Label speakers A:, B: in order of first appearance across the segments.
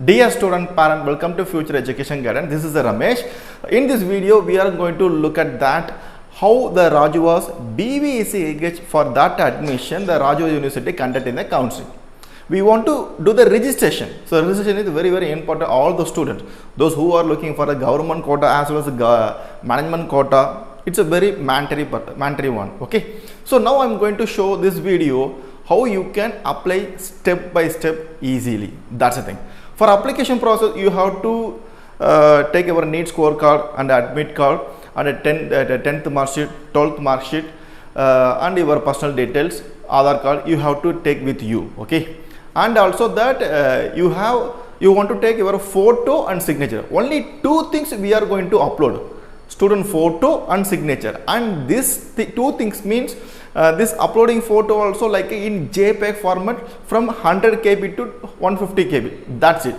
A: Dear student, parent, welcome to Future Education Guidance. This is Ramesh. In this video, we are going to look at that how the rajuvas BVSc for that admission the Rajuvas University conduct in the counseling. We want to do the registration. So registration is very important. All the students, those who are looking for a government quota as well as a management quota, it's a very mandatory one. Okay. So now I'm going to show this video how you can apply step by step easily. That's the thing. For application process, you have to take your NEET scorecard and admit card and a 10th mark sheet, 12th mark sheet, and your personal details, Aadhaar card you have to take with you. Okay. And also that you want to take your photo and signature. Only two things we are going to upload: student photo and signature. And this two things means this uploading photo also like in JPEG format from 100 KB to 150 KB. That's it.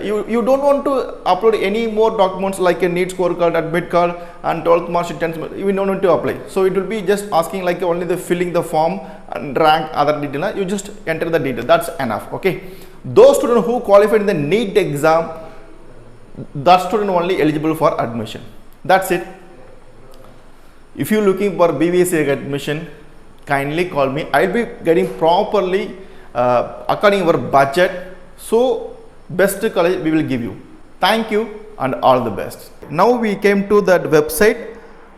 A: You don't want to upload any more documents like a NEET scorecard, admit card, and 12th mark sheet, 10th mark. You don't need to apply. So it will be just asking like only the filling the form and rank other detail. You just enter the detail. That's enough. Okay. Those students who qualified in the NEET exam, that student only eligible for admission. That's it. If you looking for BVSc admission, kindly call me. I'll be getting properly according to your budget. So best college we will give you. Thank you and all the best. Now we came to that website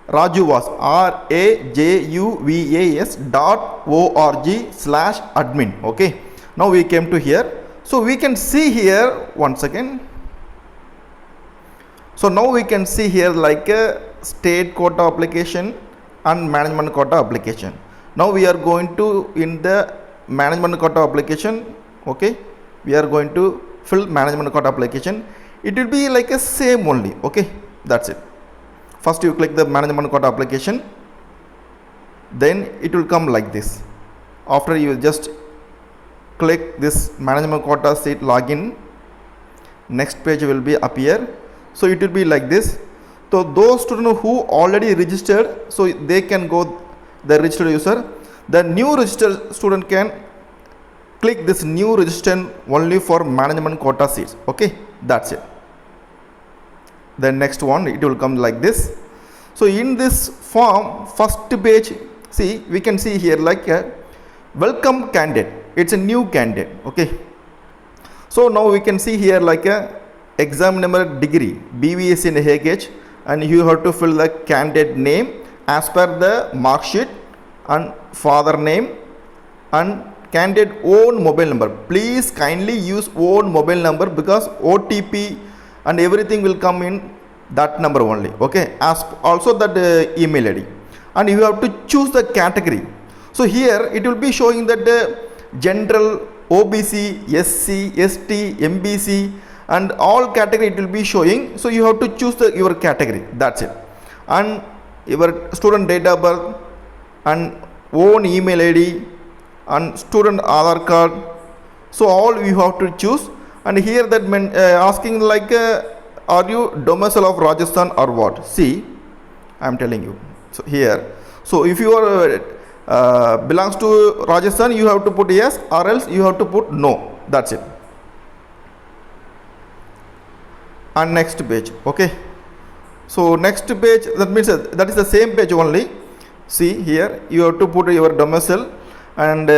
A: rajuvas rajuvas.org/admin. Okay. Now we came to here. So we can see here one second. So now we can see here like a state quota application and management quota application. Now we are going to in the management quota application. Okay, we are going to fill management quota application. It will be like a same only. Okay, that's it. First you click the management quota application, then it will come like this. After you just click this management quota seat login, next page will be appear. So it will be like this. So those students who already registered, so they can go the registered user. The new registered student can click this new register only for management quota seats. Okay, that's it. The next one, it will come like this. So in this form, first page, see, we can see here like a welcome candidate. It's a new candidate. Okay. So now we can see here like a exam number, degree, BVSc in HH, and you have to fill the candidate name as per the mark sheet and father name and candidate own mobile number. Please kindly use own mobile number because OTP and everything will come in that number only. Okay, as also that email ID, and you have to choose the category. So here it will be showing that the general, OBC, SC, ST, MBC, and all category it will be showing. So you have to choose your category. That's it. And your student date of birth and own email ID and student Aadhaar card. So all you have to choose. And here that asking like are you domicile of Rajasthan or what? See, I am telling you. So here, so if you are belongs to Rajasthan, you have to put yes, or else you have to put no. That's it. And next page. Okay, so next page, that means that is the same page only. See here, you have to put your domicile, and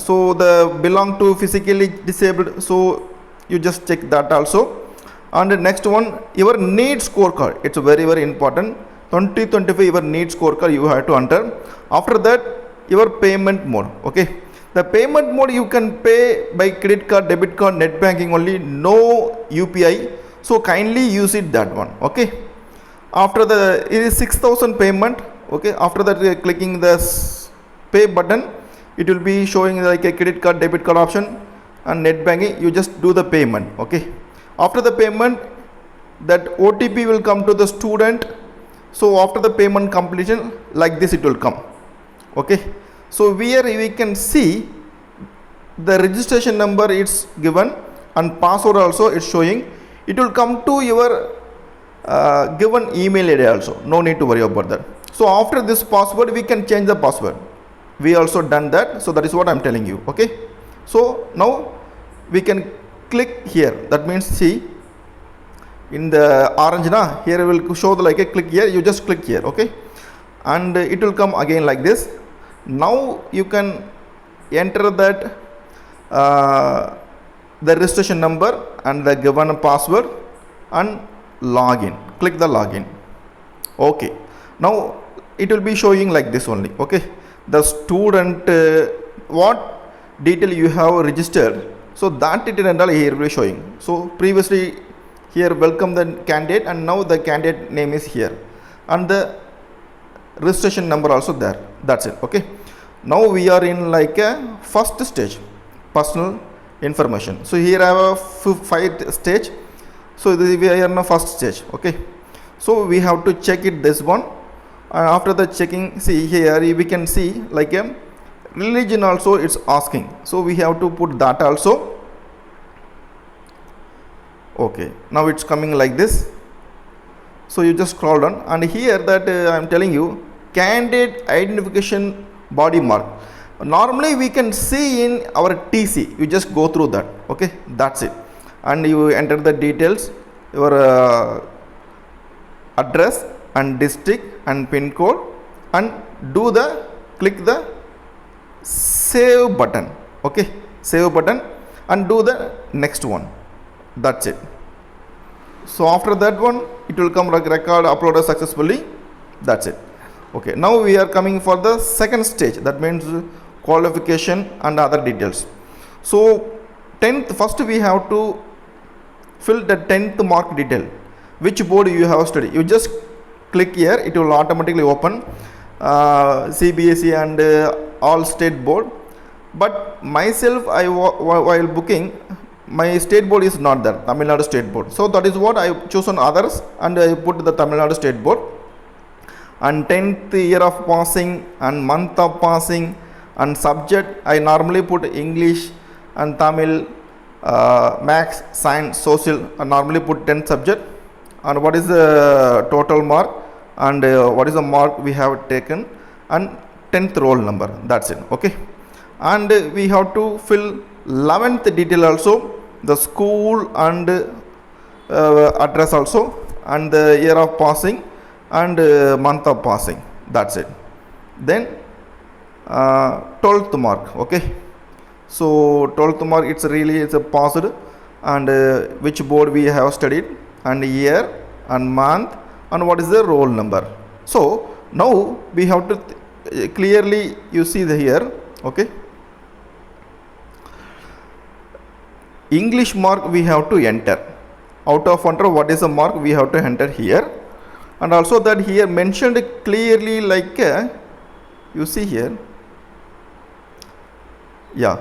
A: so the belong to physically disabled, so you just check that also. And the next one, your NEET scorecard, it's very important. 2025 your NEET scorecard you have to enter. After that, your payment mode. Okay, the payment mode you can pay by credit card, debit card, net banking only, no UPI. So kindly use it that one. Okay, after the it is 6,000 payment. Okay, after that clicking the pay button, it will be showing like a credit card, debit card option and net banking. You just do the payment. Okay, after the payment, that OTP will come to the student. So after the payment completion, like this it will come. Okay, so here we can see the registration number it's given and password also it's showing. It will come to your given email ID also. No need to worry about that. So after this password, we can change the password. We also done that. So that is what I am telling you. Okay. So now we can click here. That means see in the orange na, here will show the like a click here, you just click here, okay, and it will come again like this. Now you can enter that the registration number and the given password and login. Click the login. Okay, now it will be showing like this only, okay, the student what detail you have registered, so that detail and all here will be showing. So previously here welcome the candidate, and now the candidate name is here and the registration number also there. That's it, okay. Now we are in like a first stage, personal information. So here I have a 5 stage, so we are in a first stage, okay. So we have to check it this one, and after the checking, see here we can see like a religion also it's asking, so we have to put that also. Okay, now it's coming like this. So you just scroll down, and here that I am telling you candidate identification body mark. Normally we can see in our TC, you just go through that, okay, that's it, and you enter the details, your address and district and pin code, and do the click the save button, okay, save button, and do the next one. That's it. So after that one it will come like record uploaded successfully. That's it. Okay, now we are coming for the second stage, that means qualification and other details. So 10th, first we have to fill the 10th mark detail, which board you have studied. You just click here, it will automatically open CBSE and all state board. But myself, while booking, my state board is not there, Tamil Nadu state board. So that is what I chosen others, and I put the Tamil Nadu state board. And 10th year of passing and month of passing and subject, I normally put English and Tamil, Maths, Science, Social. I normally put 10th subject, and what is the total mark, and what is the mark we have taken, and 10th roll number. That's it, okay. And we have to fill 11th detail also, the school and address also, and the year of passing and month of passing. That's it. Then 12th mark, okay. So 12th mark, it's a passed, and which board we have studied, and year and month, and what is the roll number. So now we have to clearly you see the here, okay. English mark we have to enter. Out of 100, what is the mark we have to enter here, and also that here mentioned clearly like you see here, yeah,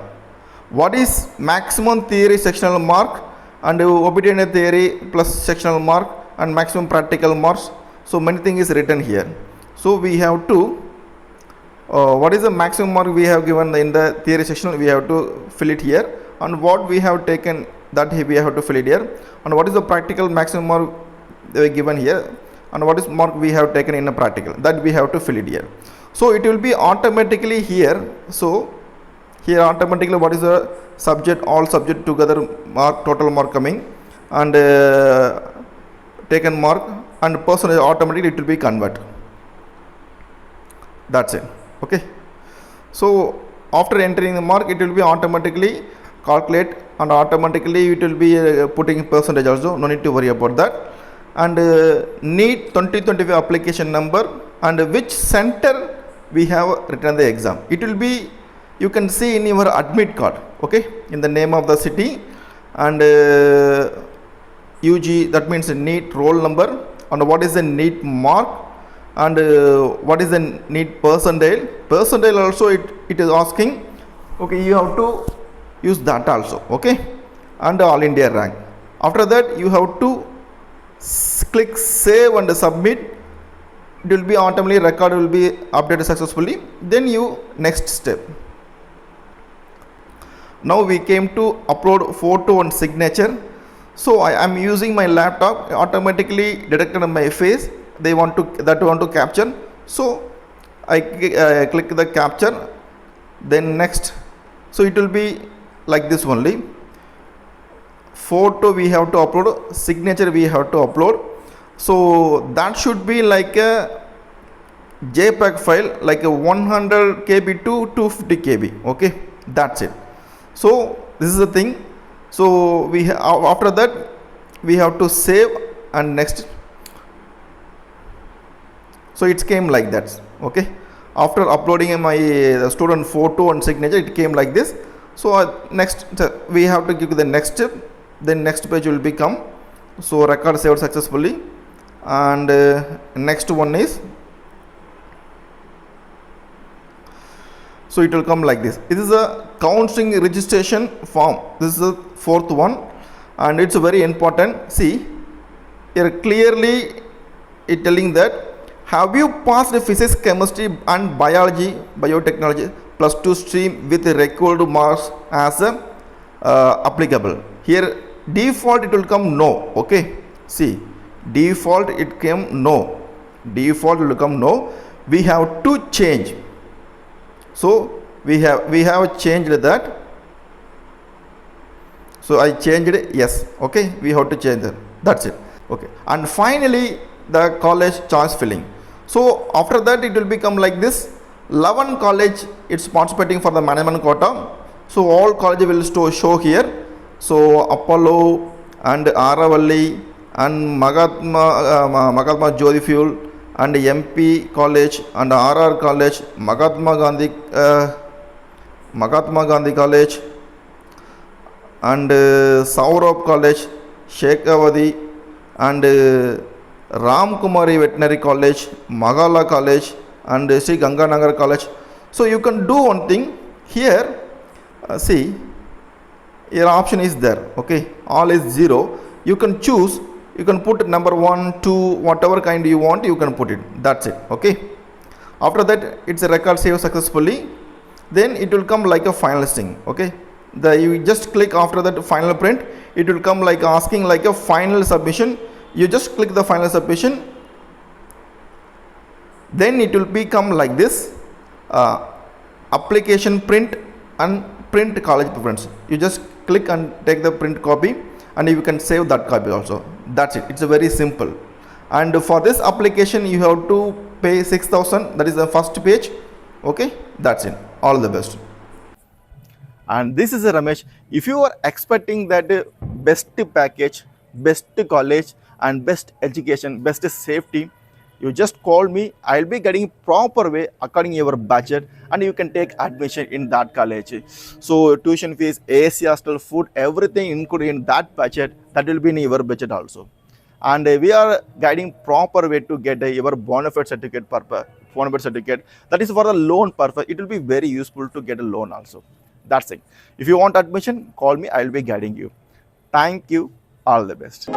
A: what is maximum theory sectional mark, and obedient theory plus sectional mark, and maximum practical marks. So many things is written here. So we have to what is the maximum mark we have given in the theory section, we have to fill it here, and what we have taken that we have to fill it here, and what is the practical maximum mark given here, and what is mark we have taken in a practical, that we have to fill it here. So it will be automatically here. So here automatically what is the subject, all subject together mark, total mark coming, and taken mark, and percentage automatically it will be convert. That's it, okay. So after entering the mark, it will be automatically calculate, and automatically it will be putting percentage also, no need to worry about that. And NEET 2025 application number, and which center we have written the exam. It will be, you can see in your admit card, okay, in the name of the city, and UG, that means NEET roll number, and what is the NEET mark, and what is the NEET percentile. Percentile also it is asking, okay, you have to use that also, okay, and all India rank. After that you have to click save and submit. It will be automatically record will be updated successfully. Then you next step. Now we came to upload photo and signature. So I am using my laptop, automatically detected my face, they want to capture. So I click the capture, then next. So it will be like this only. photo we have to upload, signature we have to upload. So that should be like a JPEG file, like a 100 KB to 250 KB. Okay, that's it. So this is the thing. So we after that we have to save and next. So it came like that. Okay, after uploading my student photo and signature, it came like this. So next we have to give the next step. Then next page will become, so record saved successfully, and next one is, so it will come like this. This is a counseling registration form. This is the fourth one, and it's very important. See here clearly it telling that, have you passed physics, chemistry and biology, biotechnology +2 stream with required marks as applicable. Here default it will come no. Okay, see default it came no, default will come no. We have to change. So we have changed that. So I changed it, yes. Okay, we have to change that. That's it. Okay, and finally the college choice filling. So after that it will become like this. 11 college it's participating for the management quota. So all college will show here. So Apollo and Aravalli and Mahatma Jyoti Fuel and MP College and RR College, Mahatma Gandhi College and Saurabh College, Shekhawati and Ramkumari Veterinary College, Magala College and Sri Ganganagar College. So you can do one thing here. See, your option is there. Okay, all is 0. You can choose. You can put number 1, 2, whatever kind you want, you can put it. That's it. Okay. After that, it's a record saved successfully. Then it will come like a final listing. Okay. You just click after that final print. It will come like asking like a final submission. You just click the final submission. Then it will become like this. Application print and print college preference. You just click and take the print copy, and you can save that copy also. That's it. It's a very simple. And for this application you have to pay 6,000. That is the first page. Okay, that's it. All the best. And this is Ramesh. If you are expecting that best package, best college and best education, best safety, you just call me. I'll be getting proper way according to your budget, and you can take admission in that college. So tuition fees, AC, hostel, food, everything included in that budget. That will be in your budget also. And we are guiding proper way to get your bonafide certificate certificate. That is for the loan purpose. It will be very useful to get a loan also. That's it. If you want admission, call me. I will be guiding you. Thank you. All the best.